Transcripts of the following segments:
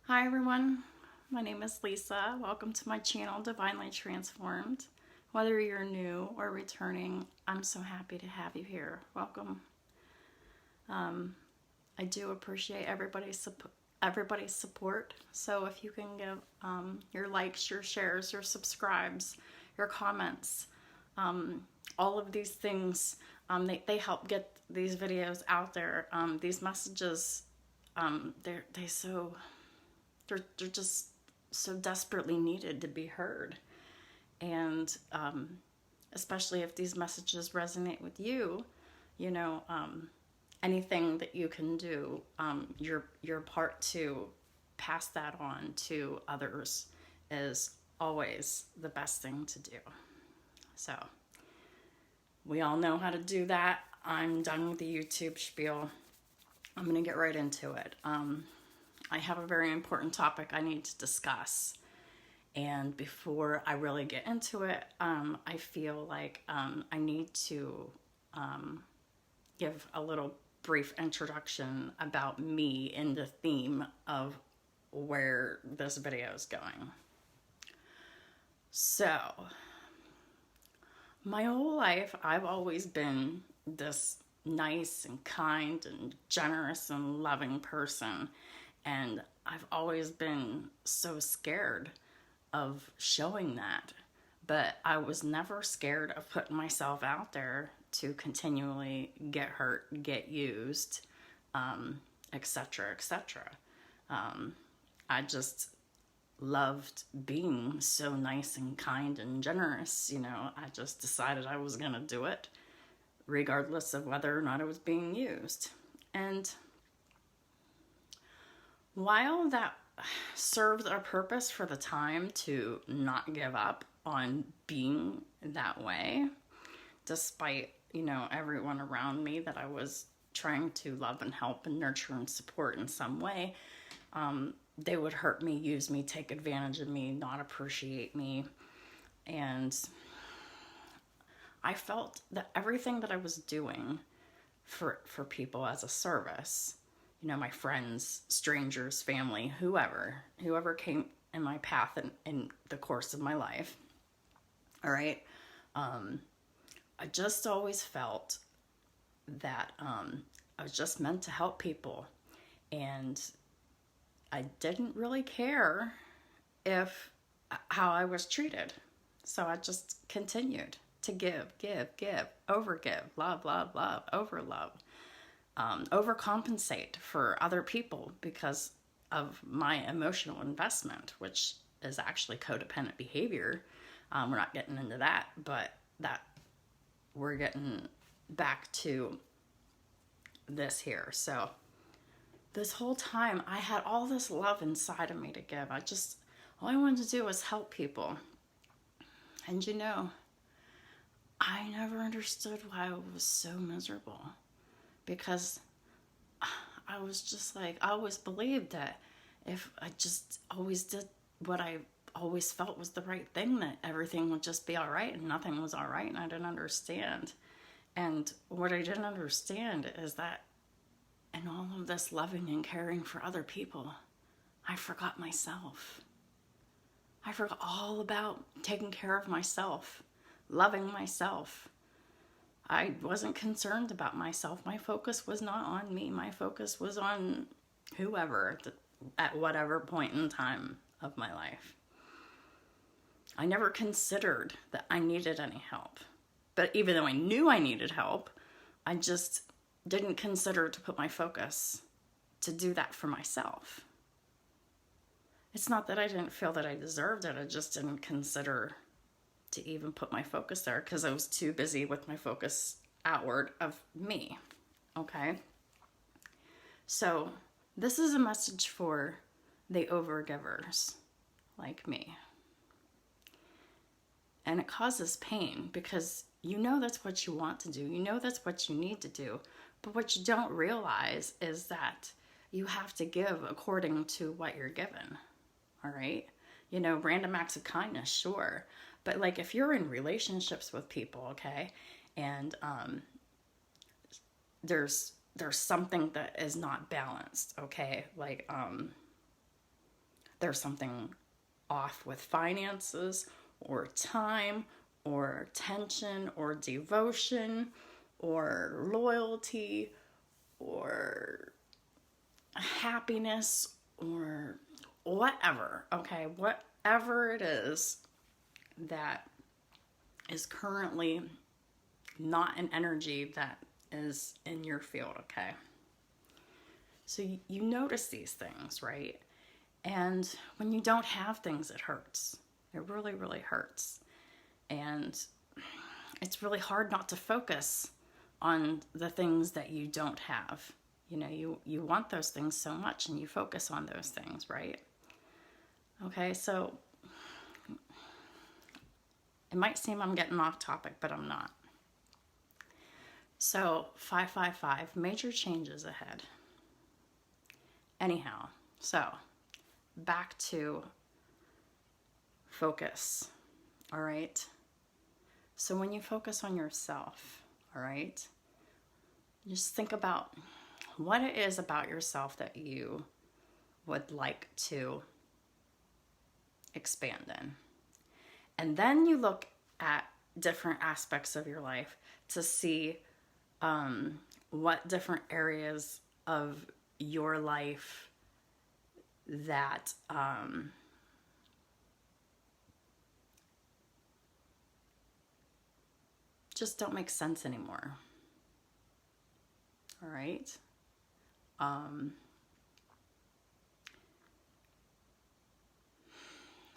Hi everyone, my name is Lisa. Welcome to my channel, Divinely Transformed. Whether you're new or returning, I'm so happy to have you here. Welcome. I do appreciate everybody's support. So if you can give your likes, your shares, your subscribes, your comments, all of these things, they help get these videos out there. These messages, they so they're just so desperately needed to be heard. And especially if these messages resonate with you, you know, anything that you can do, your part to pass that on to others is always the best thing to do. So we all know how to do that. I'm done with the YouTube spiel. I'm going to get right into it. I have a very important topic I need to discuss. And before I really get into it, I feel like I need to give a little brief introduction about me and the theme of where this video is going. So, my whole life, I've always been this nice and kind and generous and loving person. And I've always been so scared of showing that. But I was never scared of putting myself out there to continually get hurt, get used, etc., etc. I just loved being so nice and kind and generous. I just decided I was going to do it regardless of whether or not it was being used. And while that served a purpose for the time to not give up on being that way, despite, everyone around me that I was trying to love and help and nurture and support in some way, they would hurt me, use me, take advantage of me, not appreciate me. And I felt that everything that I was doing for people as a service, my friends, strangers, family, whoever came in my path in the course of my life, all right, I just always felt that I was just meant to help people. And I didn't really care how I was treated. So I just continued to give, overgive, love, overlove, overcompensate for other people because of my emotional investment, which is actually codependent behavior. We're not getting into that, but we're getting back to this here. So this whole time I had all this love inside of me to give. All I wanted to do was help people. And I never understood why I was so miserable, because I was just like, I always believed that if I just always did what I always felt was the right thing, that everything would just be all right, and nothing was all right, and I didn't understand. And what I didn't understand is that in all of this loving and caring for other people, I forgot myself. I forgot all about taking care of myself, loving myself. I wasn't concerned about myself. My focus was not on me. My focus was on whoever at whatever point in time of my life. I never considered that I needed any help. But even though I knew I needed help, I just didn't consider to put my focus to do that for myself. It's not that I didn't feel that I deserved it. I just didn't consider to even put my focus there because I was too busy with my focus outward of me. Okay? So this is a message for the overgivers like me. And it causes pain because that's what you want to do. That's what you need to do. But what you don't realize is that you have to give according to what you're given. All right? Random acts of kindness, sure. But like if you're in relationships with people, okay, and there's something that is not balanced, okay? Like there's something off with finances or time or attention or devotion or loyalty or happiness or whatever, okay? Whatever it is that is currently not an energy that is in your field, okay? So you notice these things, right? And when you don't have things, it hurts. It really, really hurts. And it's really hard not to focus on the things that you don't have. You know, you want those things so much and you focus on those things, right? Okay, so it might seem I'm getting off topic, but I'm not. So 555, major changes ahead. Anyhow, so back to focus, all right? So when you focus on yourself, all right, just think about what it is about yourself that you would like to expand in. And then you look at different aspects of your life to see what different areas of your life that just don't make sense anymore. All right.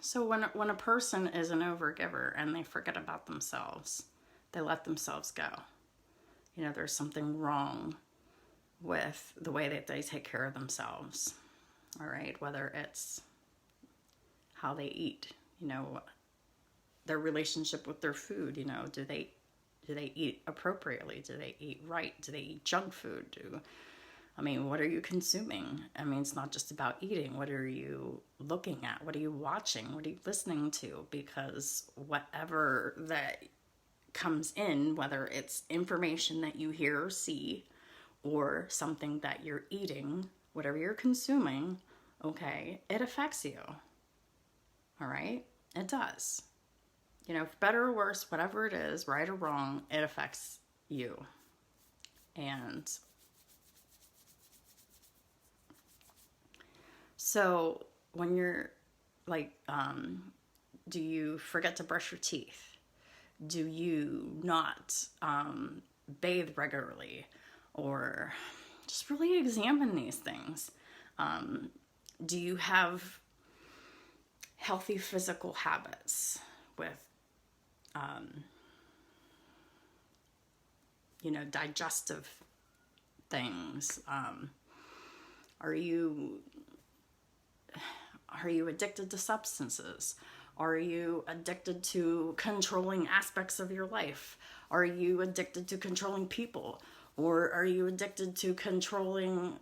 So when a person is an overgiver and they forget about themselves, they let themselves go. You know, there's something wrong with the way that they take care of themselves. All right, whether it's how they eat, you know, their relationship with their food, you know, do they eat appropriately? Do they eat right? Do they eat junk food? What are you consuming? It's not just about eating. What are you looking at? What are you watching? What are you listening to? Because whatever that comes in, whether it's information that you hear or see, or something that you're eating, whatever you're consuming, okay, it affects you. All right? It does. You know, for better or worse, whatever it is, right or wrong, it affects you. And so when you're like, do you forget to brush your teeth? Do you not bathe regularly? Or just really examine these things. Do you have healthy physical habits with, digestive things? Are you addicted to substances? Are you addicted to controlling aspects of your life? Are you addicted to controlling people? Or are you addicted to controlling,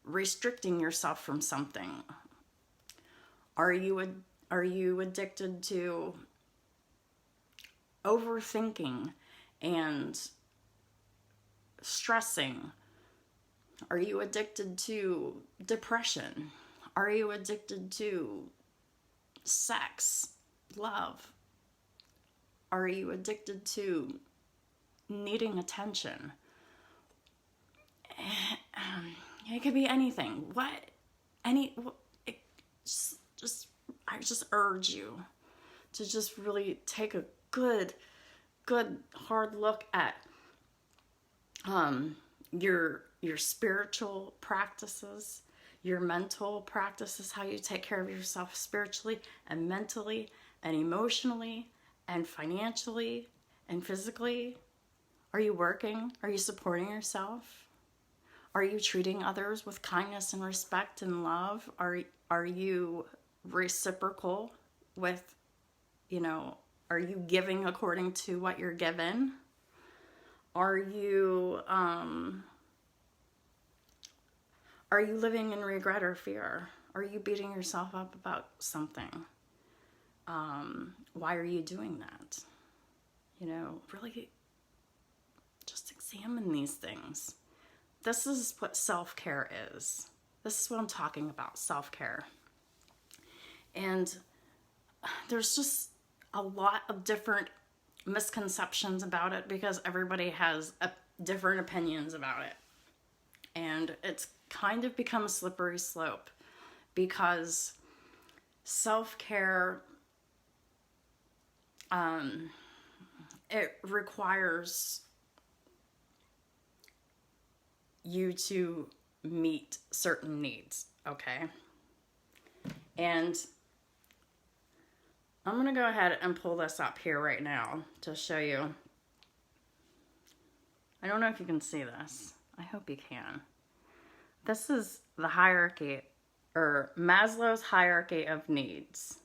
restricting yourself from something? Are you addicted to overthinking and stressing? Are you addicted to depression? Are you addicted to sex, love? Are you addicted to needing attention? It could be anything. I just urge you to just really take a good hard look at your spiritual practices, your mental practices, how you take care of yourself spiritually and mentally and emotionally and financially and physically. Are you working? Are you supporting yourself? Are you treating others with kindness and respect and love? Are you reciprocal with, are you giving according to what you're given? Are you living in regret or fear? Are you beating yourself up about something? Why are you doing that? Really just examine these things. This is what self-care is. This is what I'm talking about, self-care. And there's just a lot of different misconceptions about it because everybody has different opinions about it. And it's kind of become a slippery slope because self-care, it requires you to meet certain needs, okay? And I'm going to go ahead and pull this up here right now to show you. I don't know if you can see this. I hope you can. This is the hierarchy, or Maslow's hierarchy of needs.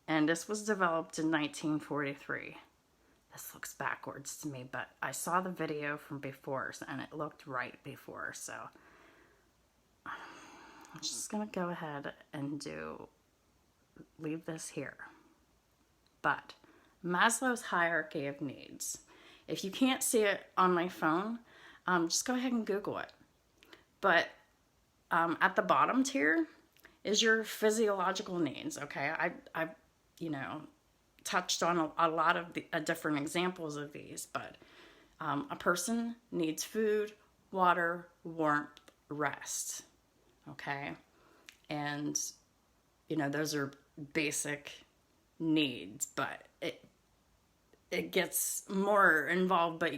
And this was developed in 1943. This looks backwards to me, but I saw the video from before and it looked right before. So I'm just going to go ahead and leave this here. But Maslow's hierarchy of needs. If you can't see it on my phone, just go ahead and Google it. But at the bottom tier is your physiological needs, okay? I touched on a lot of the different examples of these, but a person needs food, water, warmth, rest, okay? And, those are basic needs, but it gets more involved, but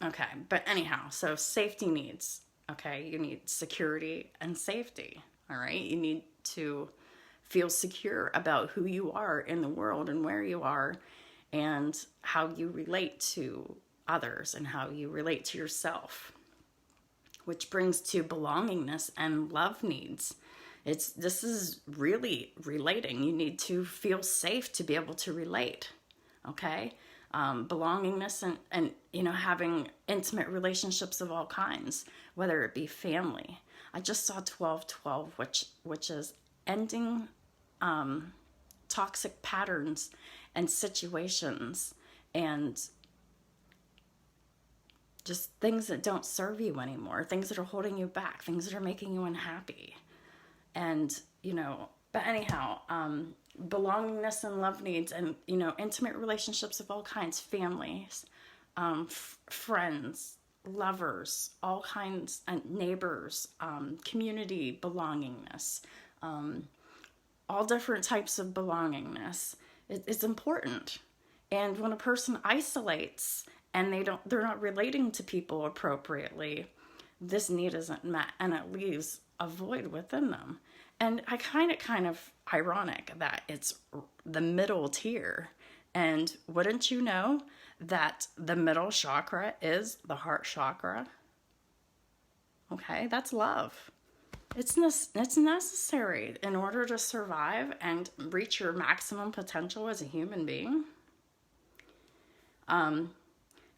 okay. But anyhow, so safety needs, okay? You need security and safety, all right? You need to feel secure about who you are in the world and where you are and how you relate to others and how you relate to yourself, which brings to belongingness and love needs. This is really relating. You need to feel safe to be able to relate, okay? Belongingness and having intimate relationships of all kinds, whether it be family. I just saw 12-12, which is ending toxic patterns and situations and just things that don't serve you anymore, things that are holding you back, things that are making you unhappy. And, but anyhow, belongingness and love needs and, intimate relationships of all kinds, families, friends, lovers, all kinds, and neighbors, community belongingness, all different types of belongingness. It's important. And when a person isolates and they're not relating to people appropriately, this need isn't met and it leaves a void within them. And I find it kind of ironic that it's the middle tier. And wouldn't you know that the middle chakra is the heart chakra? Okay, that's love. It's necessary in order to survive and reach your maximum potential as a human being.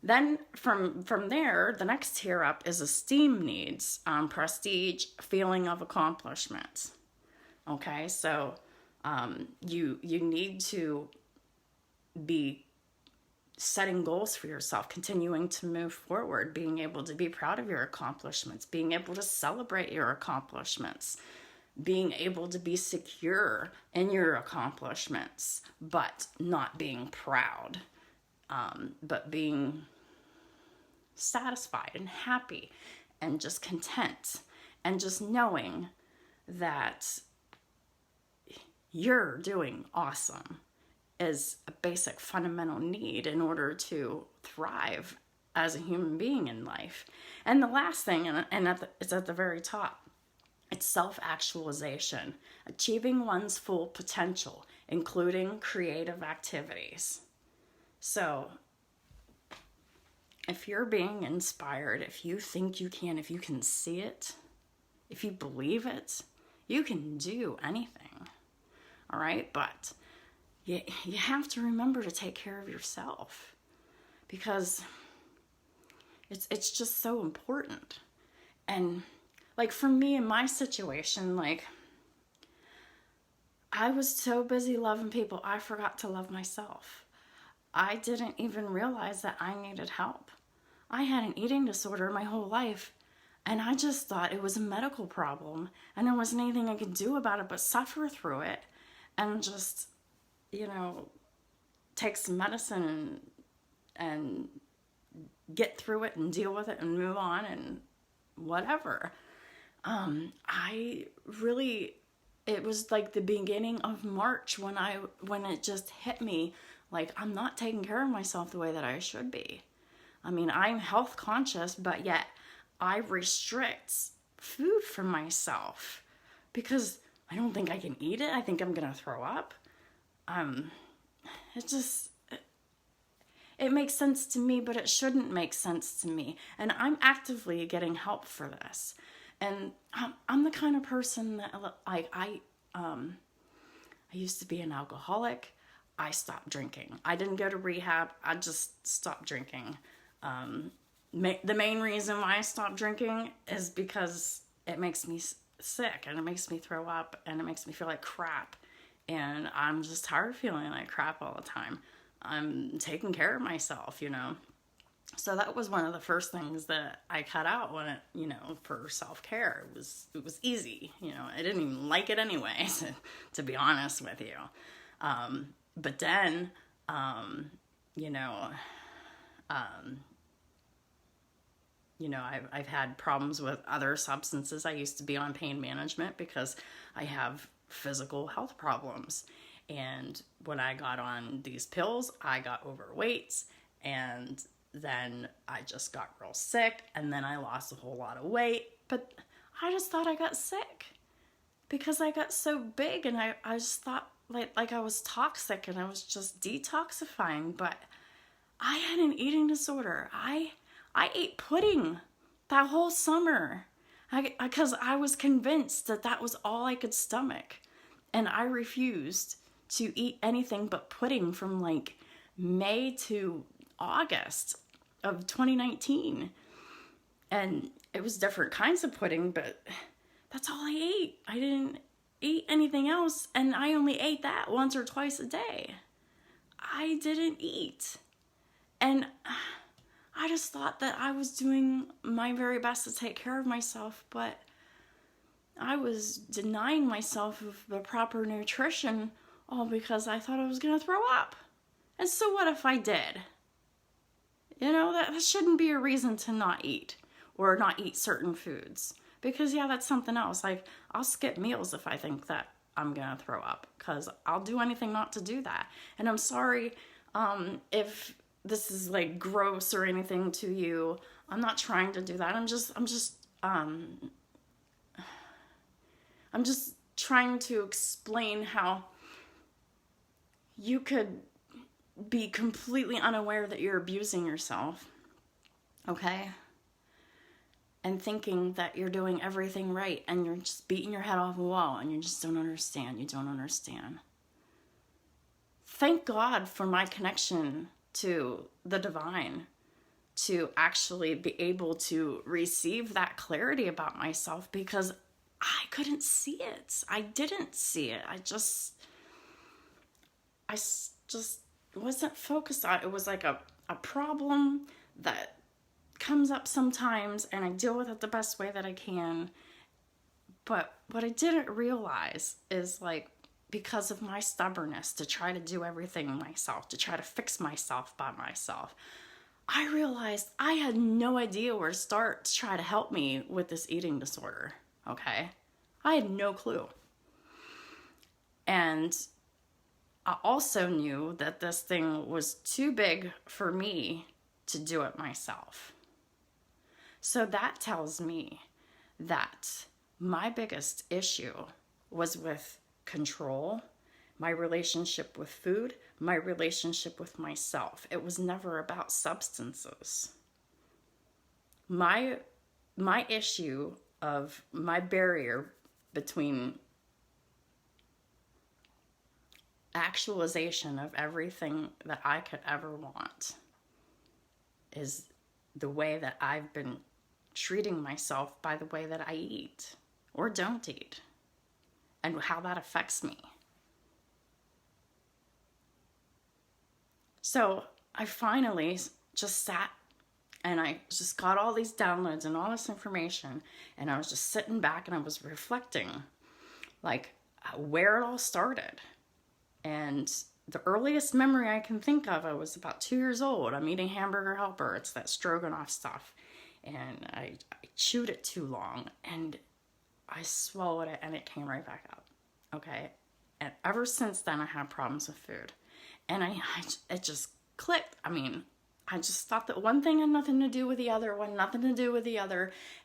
Then from there, the next tier up is esteem needs, prestige, feeling of accomplishment. Okay, so you need to be setting goals for yourself, continuing to move forward, being able to be proud of your accomplishments, being able to celebrate your accomplishments, being able to be secure in your accomplishments, but not being proud, but being satisfied and happy and just content and just knowing that you're doing awesome is a basic fundamental need in order to thrive as a human being in life. And the last thing, it's at the very top, it's self-actualization, achieving one's full potential, including creative activities. So if you're being inspired, if you think you can, if you can see it, if you believe it, you can do anything. All right? But you have to remember to take care of yourself because it's just so important. And like for me in my situation, like I was so busy loving people, I forgot to love myself. I didn't even realize that I needed help. I had an eating disorder my whole life And I just thought it was a medical problem and there wasn't anything I could do about it but suffer through it and just, you know, take some medicine and get through it and deal with it and move on and whatever. I really, it was like the beginning of March when it just hit me, like, I'm not taking care of myself the way that I should be. I mean, I'm health conscious, but yet I restrict food for myself because I don't think I can eat it. I think I'm gonna throw up. It just, it makes sense to me, but it shouldn't make sense to me. And I'm actively getting help for this. And I'm the kind of person that, like, I used to be an alcoholic. I stopped drinking. I didn't go to rehab. I just stopped drinking. The main reason why I stopped drinking is because it makes me sick and it makes me throw up and it makes me feel like crap. And I'm just tired of feeling like crap all the time. I'm taking care of myself, you know. So that was one of the first things that I cut out when it, you know, for self-care. It was easy, you know. I didn't even like it anyway, to be honest with you. But then, you know, I've had problems with other substances. I used to be on pain management because I have physical health problems. And when I got on these pills, I got overweight, and then I just got real sick, and then I lost a whole lot of weight. But I just thought I got sick because I got so big, and I just thought like I was toxic and I was just detoxifying. But I had an eating disorder. I ate pudding that whole summer because I was convinced that that was all I could stomach. And I refused to eat anything but pudding from like May to August of 2019. And it was different kinds of pudding, but that's all I ate. I didn't eat anything else, and I only ate that once or twice a day. I didn't eat. And I just thought that I was doing my very best to take care of myself, but I was denying myself of the proper nutrition all because I thought I was going to throw up. And so what if I did? You know, that shouldn't be a reason to not eat or not eat certain foods. Because, yeah, that's something else. Like, I'll skip meals if I think that I'm going to throw up because I'll do anything not to do that. And I'm sorry if this is, like, gross or anything to you. I'm not trying to do that. I'm just trying to explain how you could be completely unaware that you're abusing yourself, okay? And thinking that you're doing everything right and you're just beating your head off a wall and you just don't understand. You don't understand. Thank God for my connection to the divine to actually be able to receive that clarity about myself because I couldn't see it. I didn't see it. I just wasn't focused on it. It was like a problem that comes up sometimes and I deal with it the best way that I can. But what I didn't realize is, like, because of my stubbornness to try to do everything myself, to try to fix myself by myself, I realized I had no idea where to start to try to help me with this eating disorder, okay? I had no clue. And I also knew that this thing was too big for me to do it myself. So that tells me that my biggest issue was with control, my relationship with food, my relationship with myself. It was never about substances. My issue of my barrier between actualization of everything that I could ever want is the way that I've been treating myself by the way that I eat or don't eat and how that affects me. So I finally just sat And I just got all these downloads and all this information, and I was just sitting back and I was reflecting, like, where it all started. And the earliest memory I can think of, I was about 2 years old. I'm eating Hamburger Helper. It's that stroganoff stuff. And I chewed it too long, and I swallowed it, and it came right back out. Okay? And ever since then, I had problems with food. And it just clicked. I mean, I just thought that one thing had nothing to do with the other,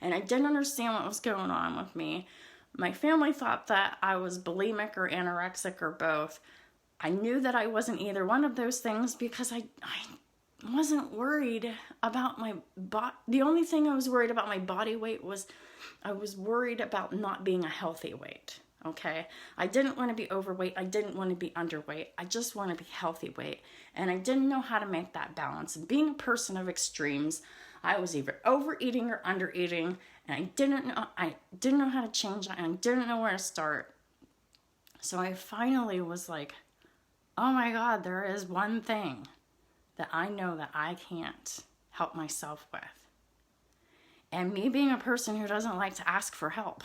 and I didn't understand what was going on with me. My family thought that I was bulimic or anorexic or both. I knew that I wasn't either one of those things because I wasn't worried about my body. The only thing I was worried about my body weight was I was worried about not being a healthy weight. Okay, I didn't want to be overweight. I didn't want to be underweight. I just want to be healthy weight. And I didn't know how to make that balance. And being a person of extremes, I was either overeating or undereating, and I didn't know how to change that, and I didn't know where to start. So I finally was like, oh my God, there is one thing that I know that I can't help myself with. And me being a person who doesn't like to ask for help,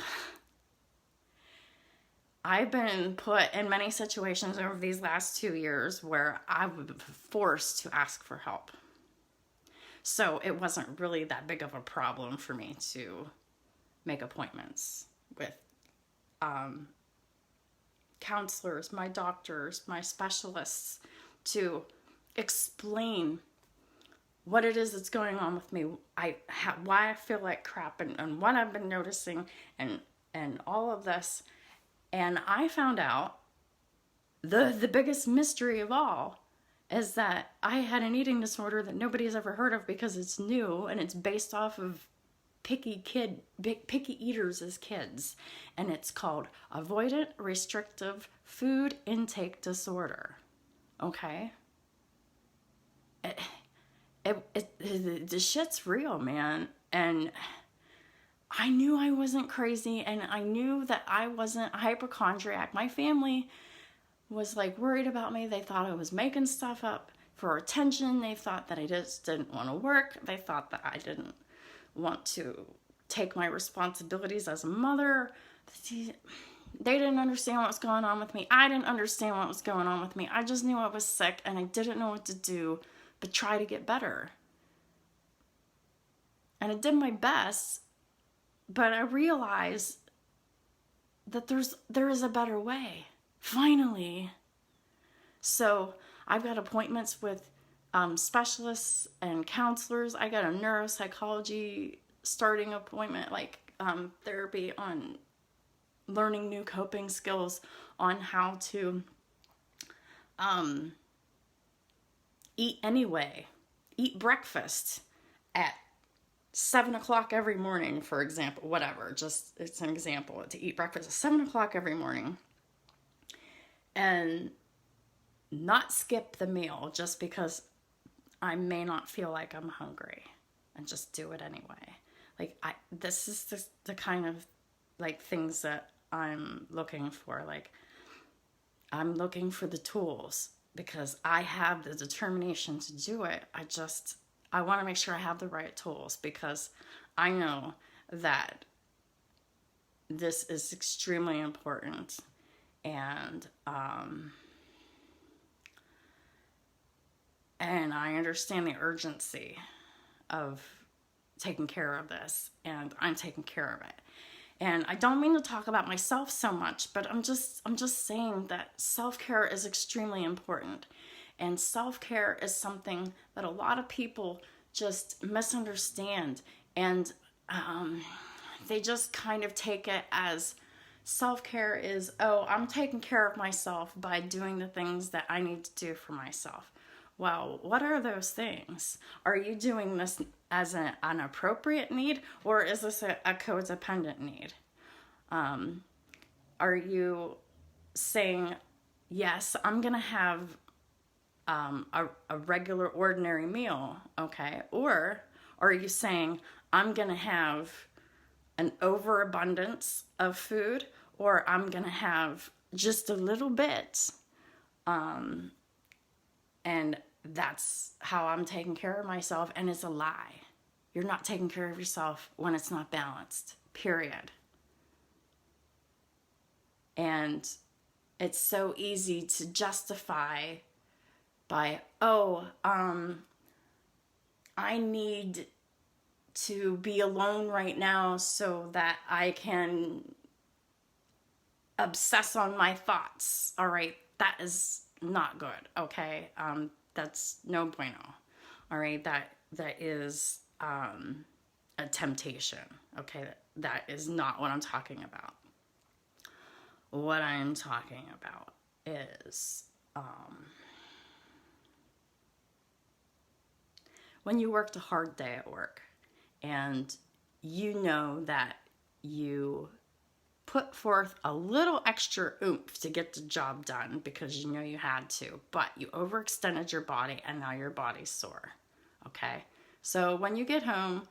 I've been put in many situations over these last 2 years where I was forced to ask for help. So it wasn't really that big of a problem for me to make appointments with counselors, my doctors, my specialists, to explain what it is that's going on with me, why I feel like crap, and what I've been noticing, and all of this. And I found out the biggest mystery of all is that I had an eating disorder that nobody's ever heard of because it's new, and it's based off of picky eaters as kids. And it's called avoidant restrictive food intake disorder. Okay? The shit's real, man. And I knew I wasn't crazy, and I knew that I wasn't a hypochondriac. My family was like worried about me. They thought I was making stuff up for attention. They thought that I just didn't want to work. They thought that I didn't want to take my responsibilities as a mother. They didn't understand what was going on with me. I didn't understand what was going on with me. I just knew I was sick, and I didn't know what to do but try to get better. And I did my best. But I realized that there is a better way, finally. So I've got appointments with specialists and counselors. I got a neuropsychology starting appointment, like therapy on learning new coping skills on how to eat anyway, eat breakfast at 7 o'clock every morning, for example, whatever, just it's an example, to eat breakfast at 7 o'clock every morning and not skip the meal just because I may not feel like I'm hungry, and just do it anyway. Like, this is the kind of like things that I'm looking for. Like, I'm looking for the tools because I have the determination to do it. I want to make sure I have the right tools because I know that this is extremely important, and I understand the urgency of taking care of this, and I'm taking care of it. And I don't mean to talk about myself so much, but I'm just saying that self-care is extremely important. And self-care is something that a lot of people just misunderstand. And they just kind of take it as self-care is, oh, I'm taking care of myself by doing the things that I need to do for myself. Well, what are those things? Are you doing this as an appropriate need, or is this a codependent need? Are you saying, yes, I'm going to have a regular, ordinary meal, okay? Or are you saying, I'm going to have an overabundance of food, or I'm going to have just a little bit, and that's how I'm taking care of myself, and it's a lie. you're not taking care of yourself when it's not balanced, period. And it's so easy to justify by, I need to be alone right now so that I can obsess on my thoughts. All right, that is not good. Okay, that's no bueno. All right, that is a temptation. Okay, that is not what I'm talking about. What I'm talking about is when you worked a hard day at work and you know that you put forth a little extra oomph to get the job done because you know you had to, but you overextended your body and now your body's sore. Okay? So when you get home,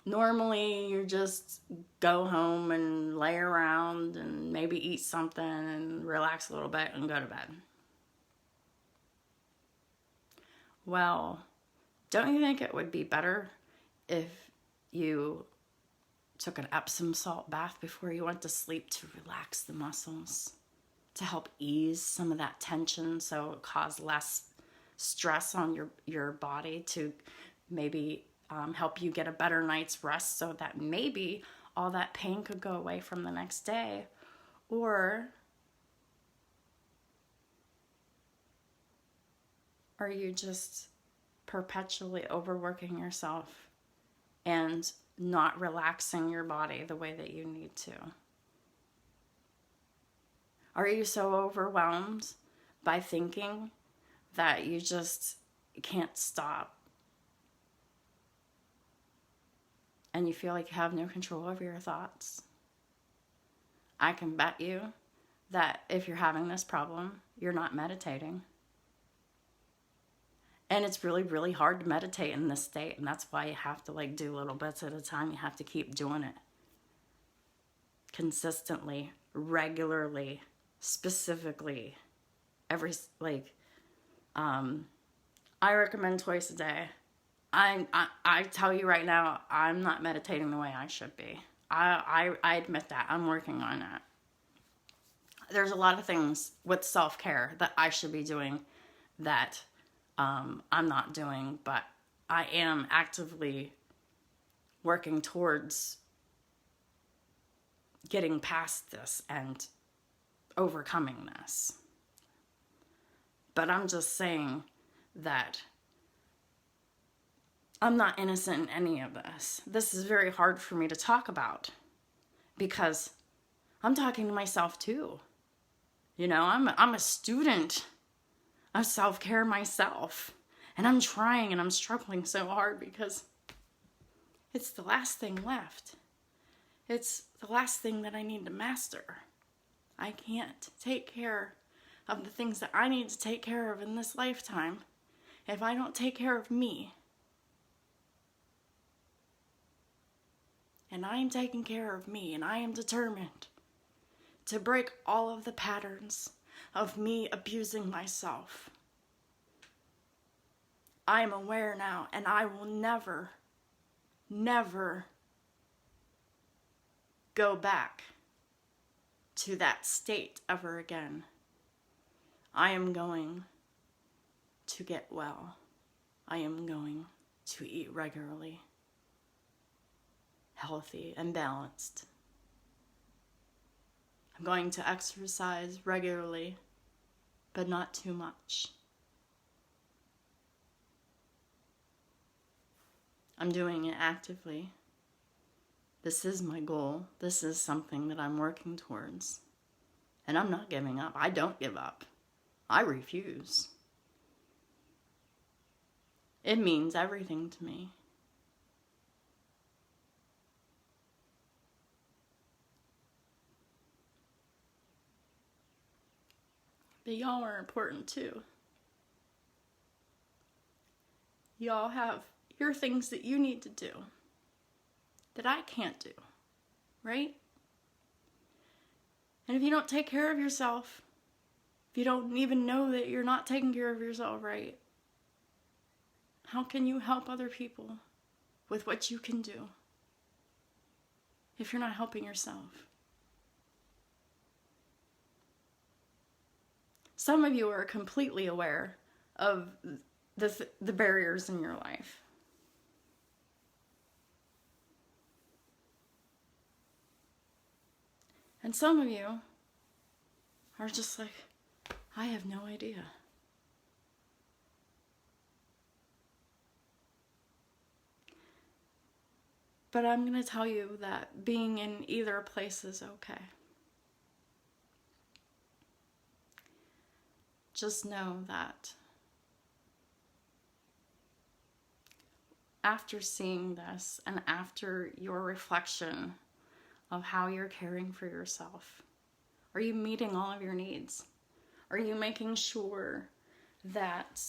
normally you just go home and lay around and maybe eat something and relax a little bit and go to bed. Well, don't you think it would be better if you took an Epsom salt bath before you went to sleep to relax the muscles, to help ease some of that tension so it cause less stress on your body, to maybe help you get a better night's rest so that maybe all that pain could go away from the next day? Or are you just perpetually overworking yourself and not relaxing your body the way that you need to? Are you so overwhelmed by thinking that you just can't stop and you feel like you have no control over your thoughts? I can bet you that if you're having this problem, you're not meditating. And it's really, really hard to meditate in this state. And that's why you have to do little bits at a time. You have to keep doing it consistently, regularly, specifically. I recommend twice a day. I tell you right now, I'm not meditating the way I should be. I admit that. I'm working on that. There's a lot of things with self-care that I should be doing that I'm not doing, but I am actively working towards getting past this and overcoming this. But I'm just saying that I'm not innocent in any of this. This is very hard for me to talk about because I'm talking to myself too. You know, I'm a student of self-care myself. And I'm trying and I'm struggling so hard because it's the last thing left. It's the last thing that I need to master. I can't take care of the things that I need to take care of in this lifetime if I don't take care of me. And I am taking care of me, and I am determined to break all of the patterns of me abusing myself. I am aware now, and I will never, never go back to that state ever again. I am going to get well. I am going to eat regularly, healthy and balanced. I'm going to exercise regularly, but not too much. I'm doing it actively. This is my goal. This is something that I'm working towards. And I'm not giving up. I don't give up. I refuse. It means everything to me. But y'all are important too. Y'all have your things that you need to do that I can't do, right? And if you don't take care of yourself, if you don't even know that you're not taking care of yourself right, how can you help other people? with what you can do if you're not helping yourself. Some of you are completely aware of the barriers in your life. And some of you are just like, I have no idea. But I'm going to tell you that being in either place is okay. Just know that after seeing this and after your reflection of how you're caring for yourself, are you meeting all of your needs? Are you making sure that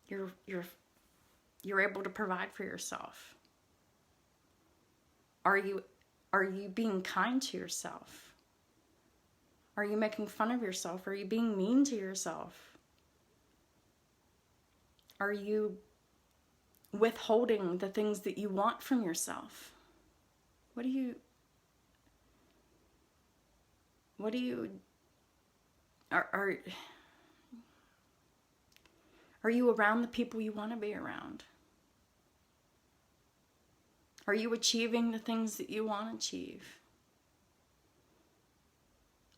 you're able to provide for yourself? Are you being kind to yourself? Are you making fun of yourself? Are you being mean to yourself? Are you withholding the things that you want from yourself? Are you around the people you want to be around? Are you achieving the things that you want to achieve?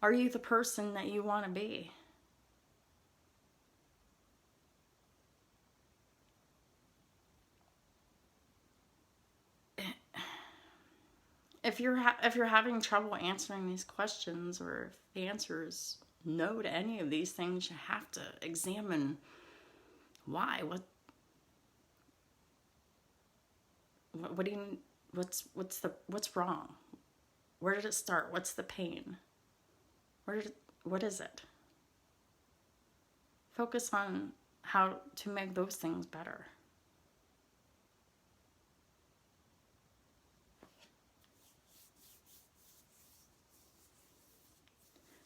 Are you the person that you want to be? If you're having trouble answering these questions, or if the answer is no to any of these things, you have to examine why. What do you? What's wrong? Where did it start? What's the pain? What is it? Focus on how to make those things better.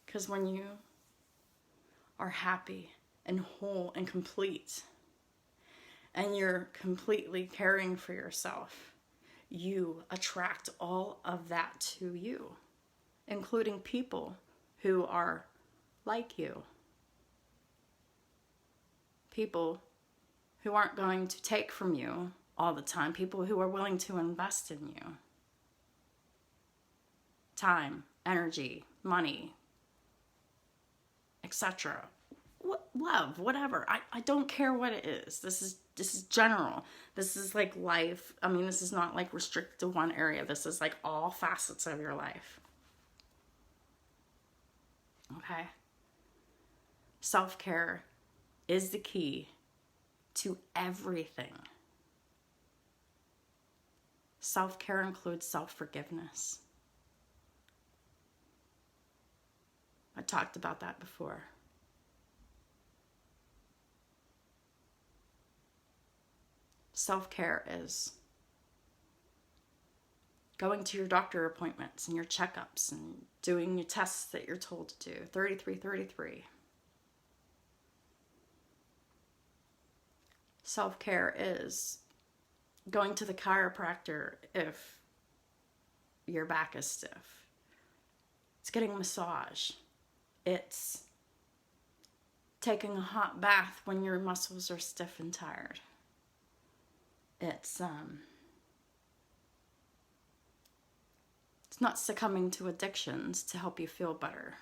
Because when you are happy and whole and complete, and you're completely caring for yourself, you attract all of that to you, including people who are like you. People who aren't going to take from you all the time. People who are willing to invest in you. Time, energy, money, etc. Love, whatever. I don't care what it is. This is general. This is like life. I mean, this is not like restricted to one area. This is like all facets of your life. Okay? Self-care is the key to everything. Self-care includes self-forgiveness. I talked about that before. Self-care is going to your doctor appointments and your checkups and doing your tests that you're told to do. 3333. Self-care is going to the chiropractor if your back is stiff. It's getting a massage. It's taking a hot bath when your muscles are stiff and tired. It's not succumbing to addictions to help you feel better.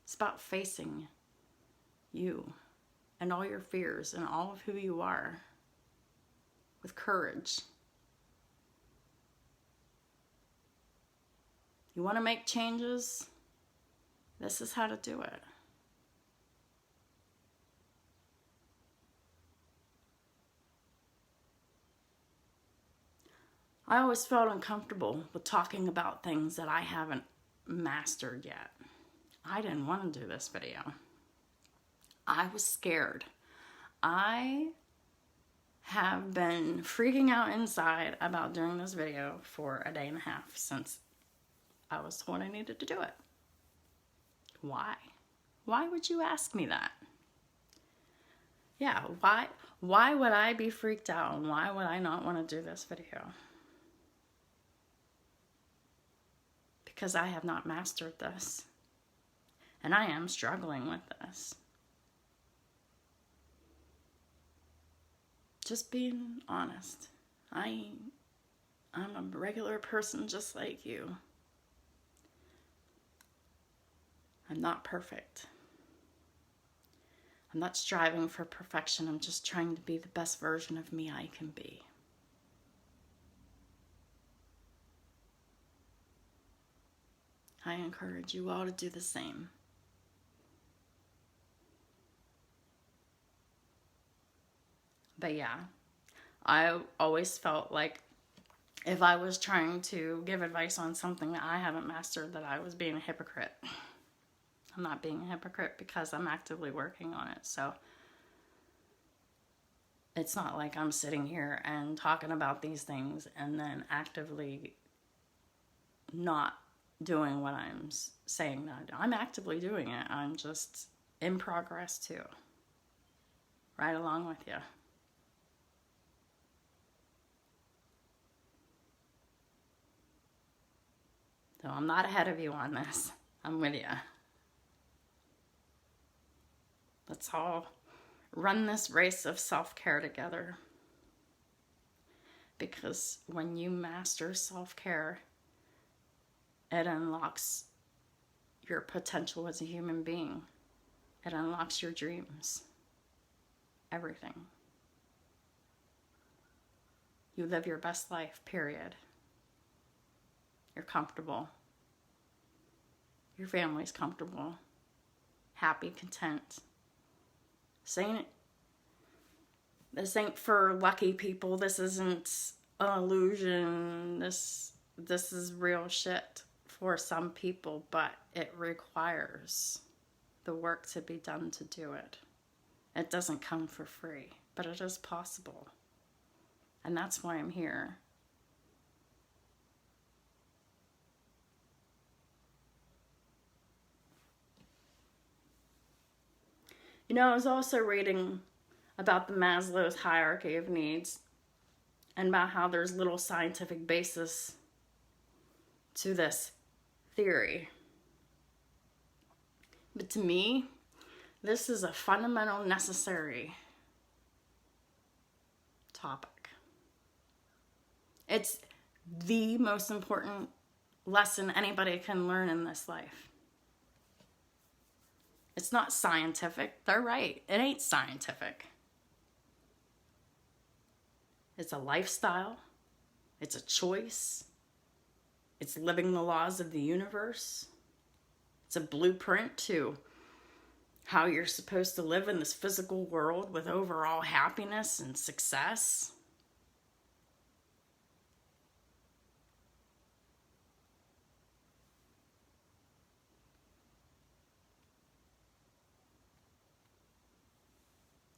It's about facing you and all your fears and all of who you are with courage. You want to make changes? This is how to do it. I always felt uncomfortable with talking about things that I haven't mastered yet. I didn't want to do this video. I was scared. I have been freaking out inside about doing this video for a day and a half since I was told I needed to do it. Why? Why would you ask me that? Yeah, why would I be freaked out, and why would I not want to do this video? Because I have not mastered this. And I am struggling with this. Just being honest. I'm a regular person just like you. I'm not perfect. I'm not striving for perfection. I'm just trying to be the best version of me I can be. I encourage you all to do the same. But yeah, I always felt like if I was trying to give advice on something that I haven't mastered, that I was being a hypocrite. I'm not being a hypocrite because I'm actively working on it. So it's not like I'm sitting here and talking about these things and then actively not doing what I'm saying that I do. I'm actively doing it. I'm just in progress too. Right along with you. So I'm not ahead of you on this. I'm with you. Let's all run this race of self-care together. Because when you master self-care, it unlocks your potential as a human being. It unlocks your dreams. Everything. You live your best life, period. You're comfortable. Your family's comfortable. Happy, content. This ain't for lucky people. This isn't an illusion. This is real shit for some people, but it requires the work to be done to do it. It doesn't come for free, but it is possible. And that's why I'm here. You know, I was also reading about the Maslow's hierarchy of needs and about how there's little scientific basis to this theory. But to me, this is a fundamental, necessary topic. It's the most important lesson anybody can learn in this life. It's not scientific. They're right. It ain't scientific. It's a lifestyle. It's a choice. It's living the laws of the universe. It's a blueprint to how you're supposed to live in this physical world with overall happiness and success.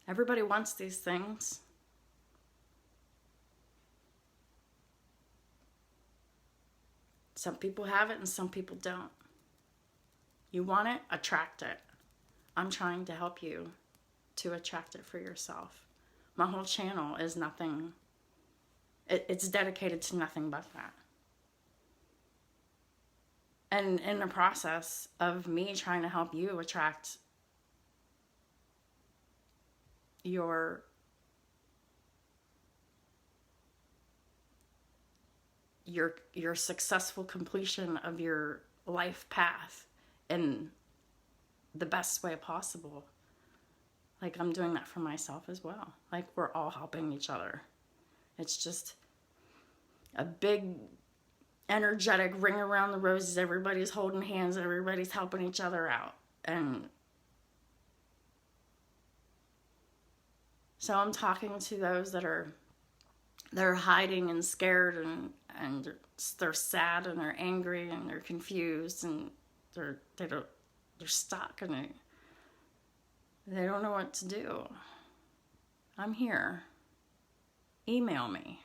Everybody wants these things. Some people have it and some people don't. You want it? Attract it. I'm trying to help you to attract it for yourself. My whole channel is nothing. It's dedicated to nothing but that. And in the process of me trying to help you attract your successful completion of your life path in the best way possible. Like, I'm doing that for myself as well. Like, we're all helping each other. It's just a big energetic ring around the roses. Everybody's holding hands, everybody's helping each other out. And so I'm talking to those that are hiding and scared and they're sad and they're angry and they're confused and they're stuck and they don't know what to do. I'm here. Email me.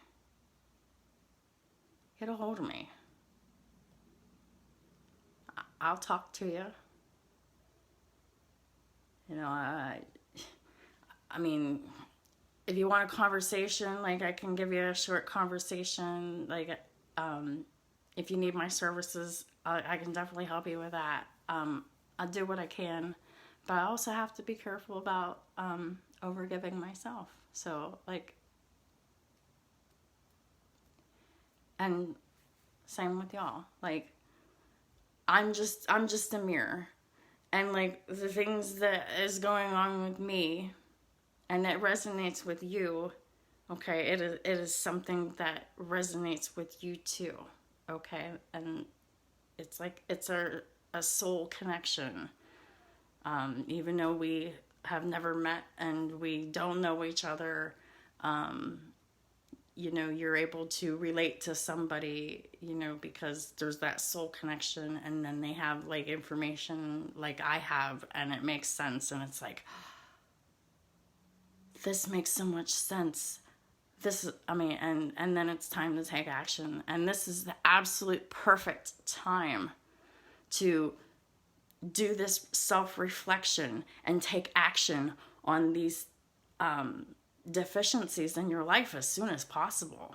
Get a hold of me. I'll talk to you. You know, I mean, if you want a conversation, like I can give you a short conversation. Like, if you need my services, I can definitely help you with that. I'll do what I can, but I also have to be careful about overgiving myself. So like, and same with y'all. Like, I'm just a mirror, and like the things that is going on with me, and it resonates with you. Okay, it is something that resonates with you too. Okay, and it's like it's a soul connection. Even though we have never met and we don't know each other, you know, you're able to relate to somebody, you know, because there's that soul connection, and then they have like information like I have, and it makes sense, and it's like, this makes so much sense. And then it's time to take action. And this is the absolute perfect time to do this self-reflection and take action on these deficiencies in your life as soon as possible.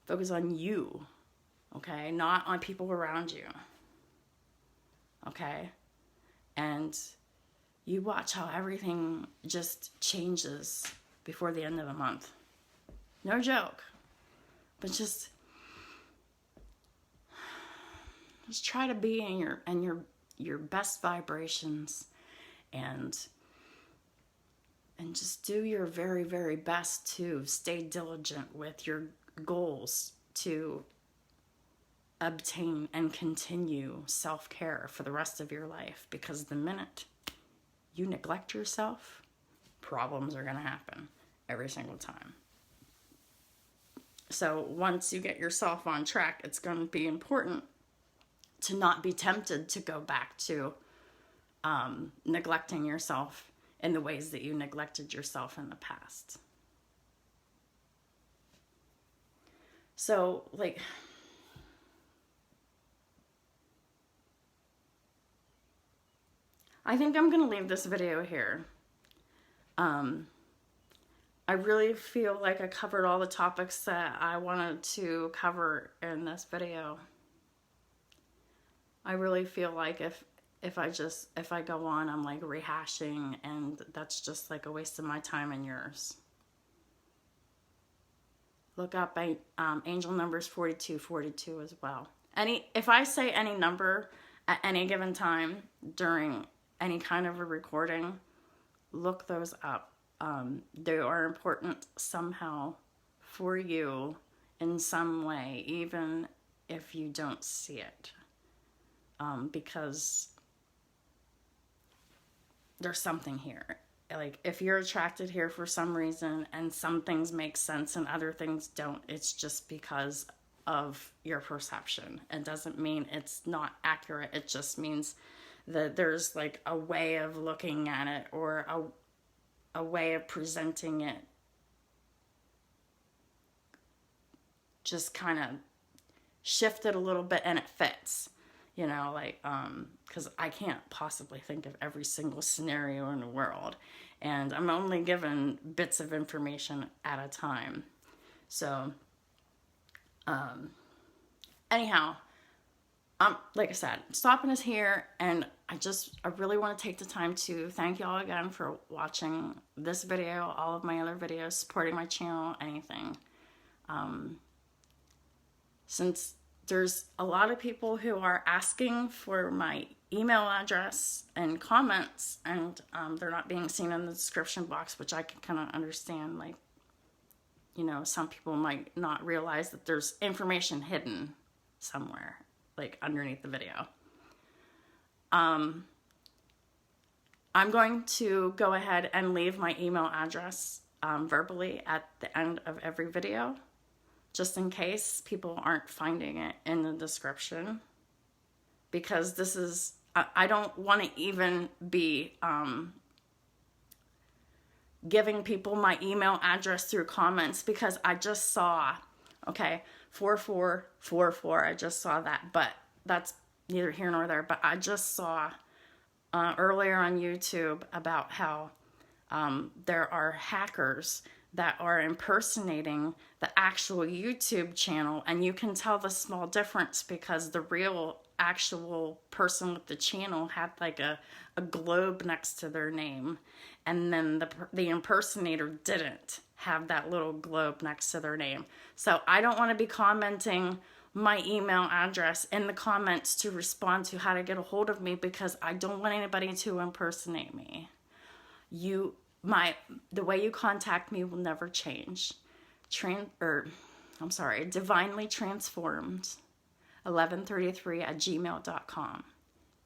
Focus on you, okay? Not on people around you, okay? And you watch how everything just changes before the end of the month. No joke. But just try to be in your best vibrations, and just do your very, very best to stay diligent with your goals to obtain and continue self-care for the rest of your life, because the minute you neglect yourself, problems are going to happen every single time. So once you get yourself on track, it's going to be important to not be tempted to go back to neglecting yourself in the ways that you neglected yourself in the past. So, like, I think I'm going to leave this video here. I really feel like I covered all the topics that I wanted to cover in this video. I really feel like if I go on, I'm like rehashing, and that's just like a waste of my time and yours. Look up angel numbers 4242 as well. If I say any number at any given time during any kind of a recording, look those up. They are important somehow for you in some way, even if you don't see it. Because there's something here. Like, if you're attracted here for some reason and some things make sense and other things don't, it's just because of your perception. It doesn't mean it's not accurate. It just means that there's like a way of looking at it, or a way of presenting it just kind of shifted a little bit, and it fits. You know, like, because I can't possibly think of every single scenario in the world. And I'm only given bits of information at a time. So, anyhow, like I said, stopping us here. And I really want to take the time to thank y'all again for watching this video, all of my other videos, supporting my channel, anything. Since there's a lot of people who are asking for my email address and comments, and they're not being seen in the description box, which I can kind of understand. Like, you know, some people might not realize that there's information hidden somewhere, like underneath the video. I'm going to go ahead and leave my email address verbally at the end of every video, just in case people aren't finding it in the description, because this is, I don't want to even be giving people my email address through comments, because I just saw, okay, 4444, I just saw that, but that's neither here nor there. But I just saw earlier on YouTube about how there are hackers that are impersonating the actual YouTube channel, and you can tell the small difference because the real actual person with the channel had like a globe next to their name, and then the impersonator didn't have that little globe next to their name. So I don't want to be commenting my email address in the comments to respond to how to get a hold of me, because I don't want anybody to impersonate me. The way you contact me will never change. Divinely transformed 1133 at gmail.com.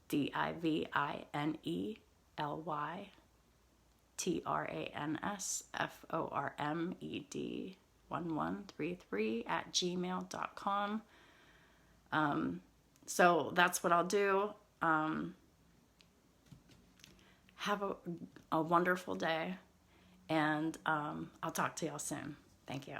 DIVINELYTRANSFORMED 1133 at gmail.com. So that's what I'll do. Have a wonderful day, and I'll talk to y'all soon. Thank you.